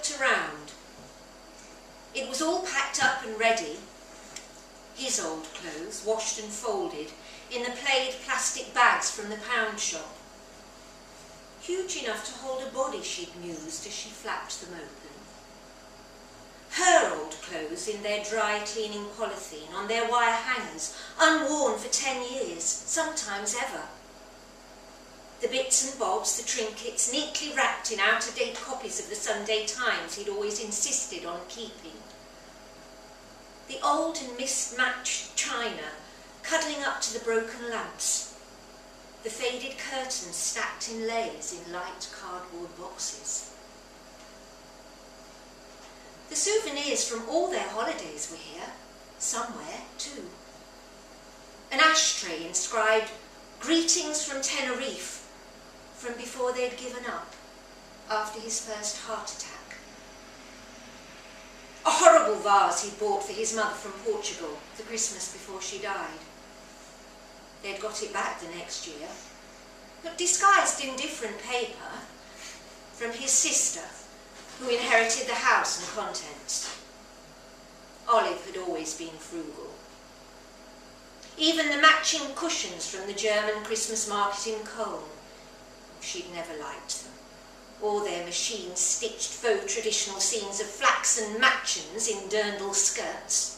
looked around. It was all packed up and ready, his old clothes, washed and folded, in the plaid plastic bags from the pound shop. Huge enough to hold a body, she'd mused as she flapped them open. Her old clothes in their dry cleaning polythene, on their wire hangers, unworn for 10 years, sometimes ever. The bits and bobs, the trinkets, neatly wrapped in out-of-date copies of the Sunday Times he'd always insisted on keeping. The old and mismatched china cuddling up to the broken lamps. The faded curtains stacked in layers in light cardboard boxes. The souvenirs from all their holidays were here, somewhere too. An ashtray inscribed, "Greetings from Tenerife," from before they'd given up, after his first heart attack. A horrible vase he'd bought for his mother from Portugal the Christmas before she died. They'd got it back the next year, but disguised in different paper, from his sister, who inherited the house and contents. Olive had always been frugal. Even the matching cushions from the German Christmas market in Cologne, she'd never liked them, or their machine-stitched faux traditional scenes of flaxen Matchins in dirndl skirts.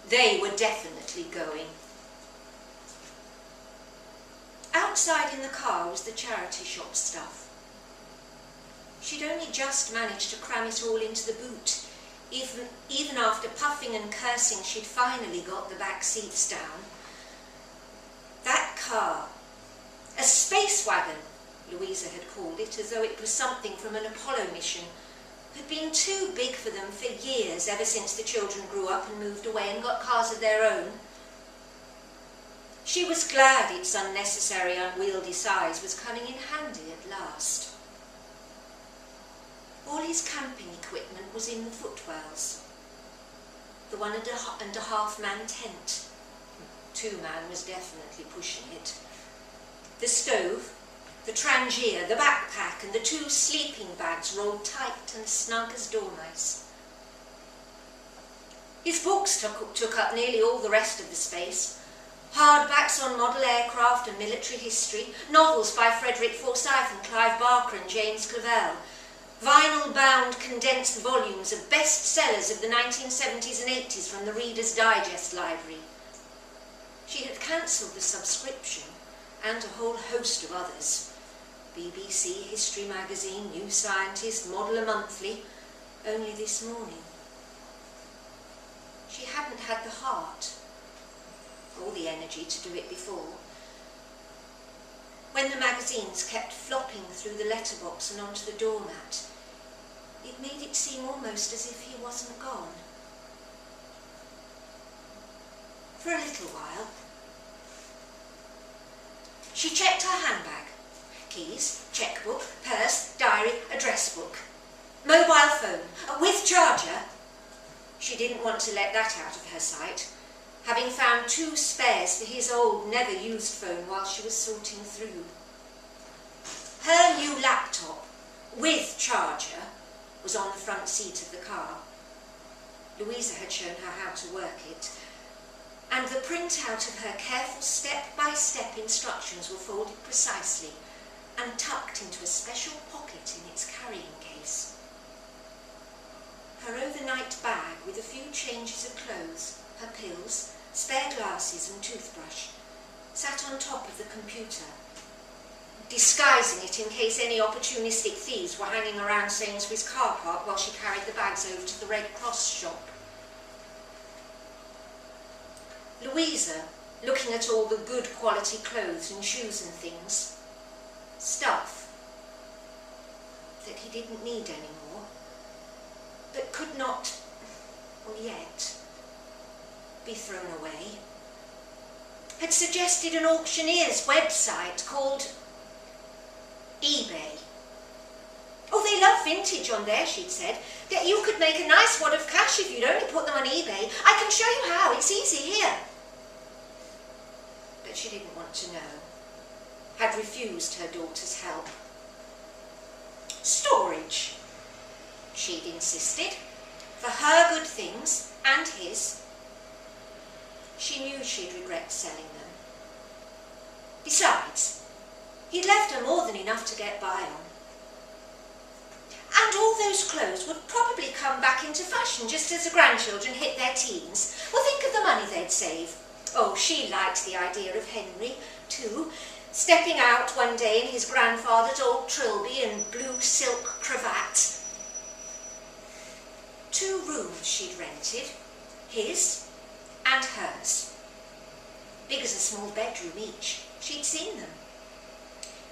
They were definitely going. Outside in the car was the charity shop stuff. She'd only just managed to cram it all into the boot. Even after puffing and cursing, she'd finally got the back seats down. That car, a space wagon, Louisa had called it, as though it was something from an Apollo mission, had been too big for them for years, ever since the children grew up and moved away and got cars of their own. She was glad its unnecessary, unwieldy size was coming in handy at last. All his camping equipment was in the footwells. The 1.5-man tent. 2-man was definitely pushing it. The stove, the trangier, the backpack, and the 2 sleeping bags rolled tight and snug as dormice. His books took up nearly all the rest of the space. Hardbacks on model aircraft and military history, novels by Frederick Forsyth and Clive Barker and James Clavell, vinyl-bound condensed volumes of bestsellers of the 1970s and 80s from the Reader's Digest library. She had cancelled the subscription, and a whole host of others. BBC, History Magazine, New Scientist, Modeller Monthly, only this morning. She hadn't had the heart, or the energy to do it before. When the magazines kept flopping through the letterbox and onto the doormat, it made it seem almost as if he wasn't gone. For a little while, she checked her handbag. Keys, checkbook, purse, diary, address book. Mobile phone, with charger. She didn't want to let that out of her sight, having found 2 spares for his old, never-used phone while she was sorting through. Her new laptop, with charger, was on the front seat of the car. Louisa had shown her how to work it, and the printout of her careful step-by-step instructions were folded precisely and tucked into a special pocket in its carrying case. Her overnight bag with a few changes of clothes, her pills, spare glasses and toothbrush, sat on top of the computer, disguising it in case any opportunistic thieves were hanging around Sainsbury's car park while she carried the bags over to the Red Cross shop. Louisa, looking at all the good quality clothes and shoes and things, stuff that he didn't need anymore, but could not, or yet, be thrown away, had suggested an auctioneer's website called eBay. Oh, they love vintage on there, she'd said. That you could make a nice wad of cash if you'd only put them on eBay. I can show you how, it's easy here. But she didn't want to know, had refused her daughter's help. Storage. she'd insisted, for her good things and his. She knew she'd regret selling them. Besides, he'd left her more than enough to get by on. And all those clothes would probably come back into fashion just as the grandchildren hit their teens. Well, think of the money they'd save. Oh, she liked the idea of Henry, too, stepping out one day in his grandfather's old trilby and blue silk cravat. 2 rooms she'd rented, his and hers. Big as a small bedroom each. She'd seen them.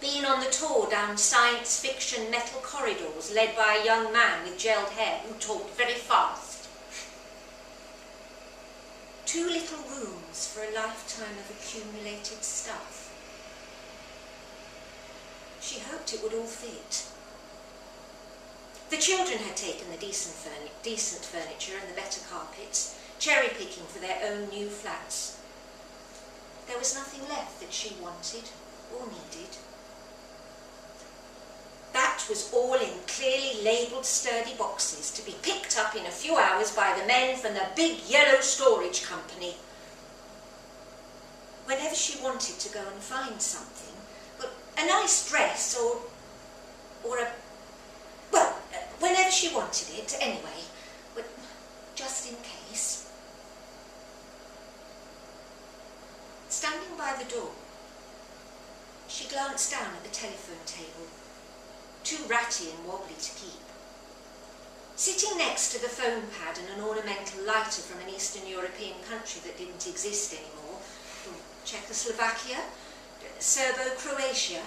Been on the tour down science fiction metal corridors led by a young man with gelled hair who talked very fast. 2 little rooms for a lifetime of accumulated stuff. She hoped it would all fit. The children had taken the decent furniture and the better carpets, cherry-picking for their own new flats. There was nothing left that she wanted or needed. That was all in clearly labelled sturdy boxes to be picked up in a few hours by the men from the big yellow storage company. Whenever she wanted to go and find something, well, a nice dress or whenever she wanted it, anyway, but just in case. Standing by the door, she glanced down at the telephone table, too ratty and wobbly to keep. Sitting next to the phone pad and an ornamental lighter from an Eastern European country that didn't exist anymore, Czechoslovakia, Serbo-Croatia,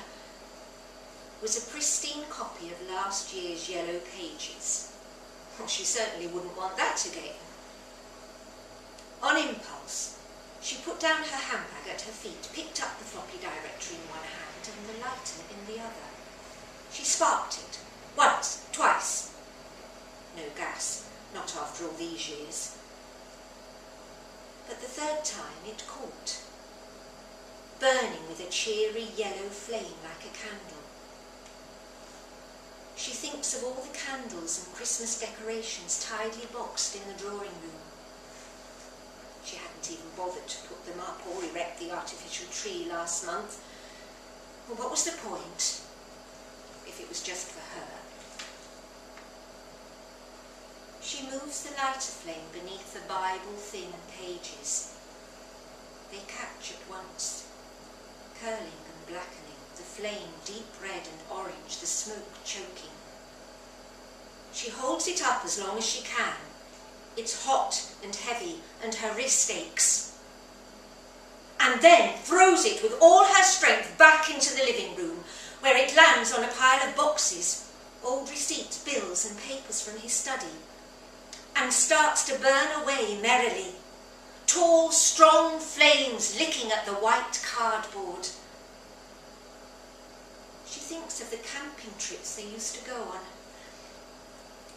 was a pristine copy of last year's Yellow Pages. Well, she certainly wouldn't want that again. On impulse, she put down her handbag at her feet, picked up the floppy directory in one hand and the lighter in the other. She sparked it, once, twice. No gas, not after all these years. But the 3rd time it caught, burning with a cheery yellow flame like a candle. She thinks of all the candles and Christmas decorations tidily boxed in the drawing room. She hadn't even bothered to put them up or erect the artificial tree last month. Well, what was the point, if it was just for her? She moves the lighter flame beneath the Bible-thin pages. They catch at once, curling and blackening, the flame deep red and orange, the smoke choking. She holds it up as long as she can. It's hot and heavy, and her wrist aches. And then throws it with all her strength back into the living room, where it lands on a pile of boxes, old receipts, bills and papers from his study, and starts to burn away merrily, tall, strong flames licking at the white cardboard. She thinks of the camping trips they used to go on.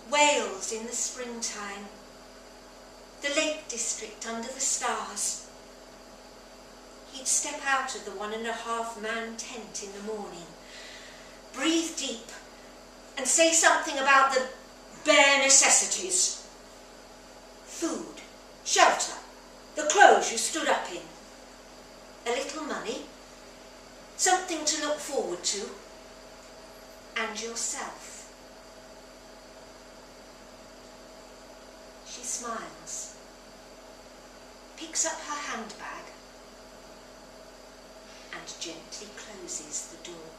Wales in the springtime, the Lake District under the stars. He'd step out of the 1.5-man tent in the morning, breathe deep, and say something about the bare necessities. Food, shelter, the clothes you stood up in, a little money, something to look forward to, and yourself. She smiles, picks up her handbag, and gently closes the door.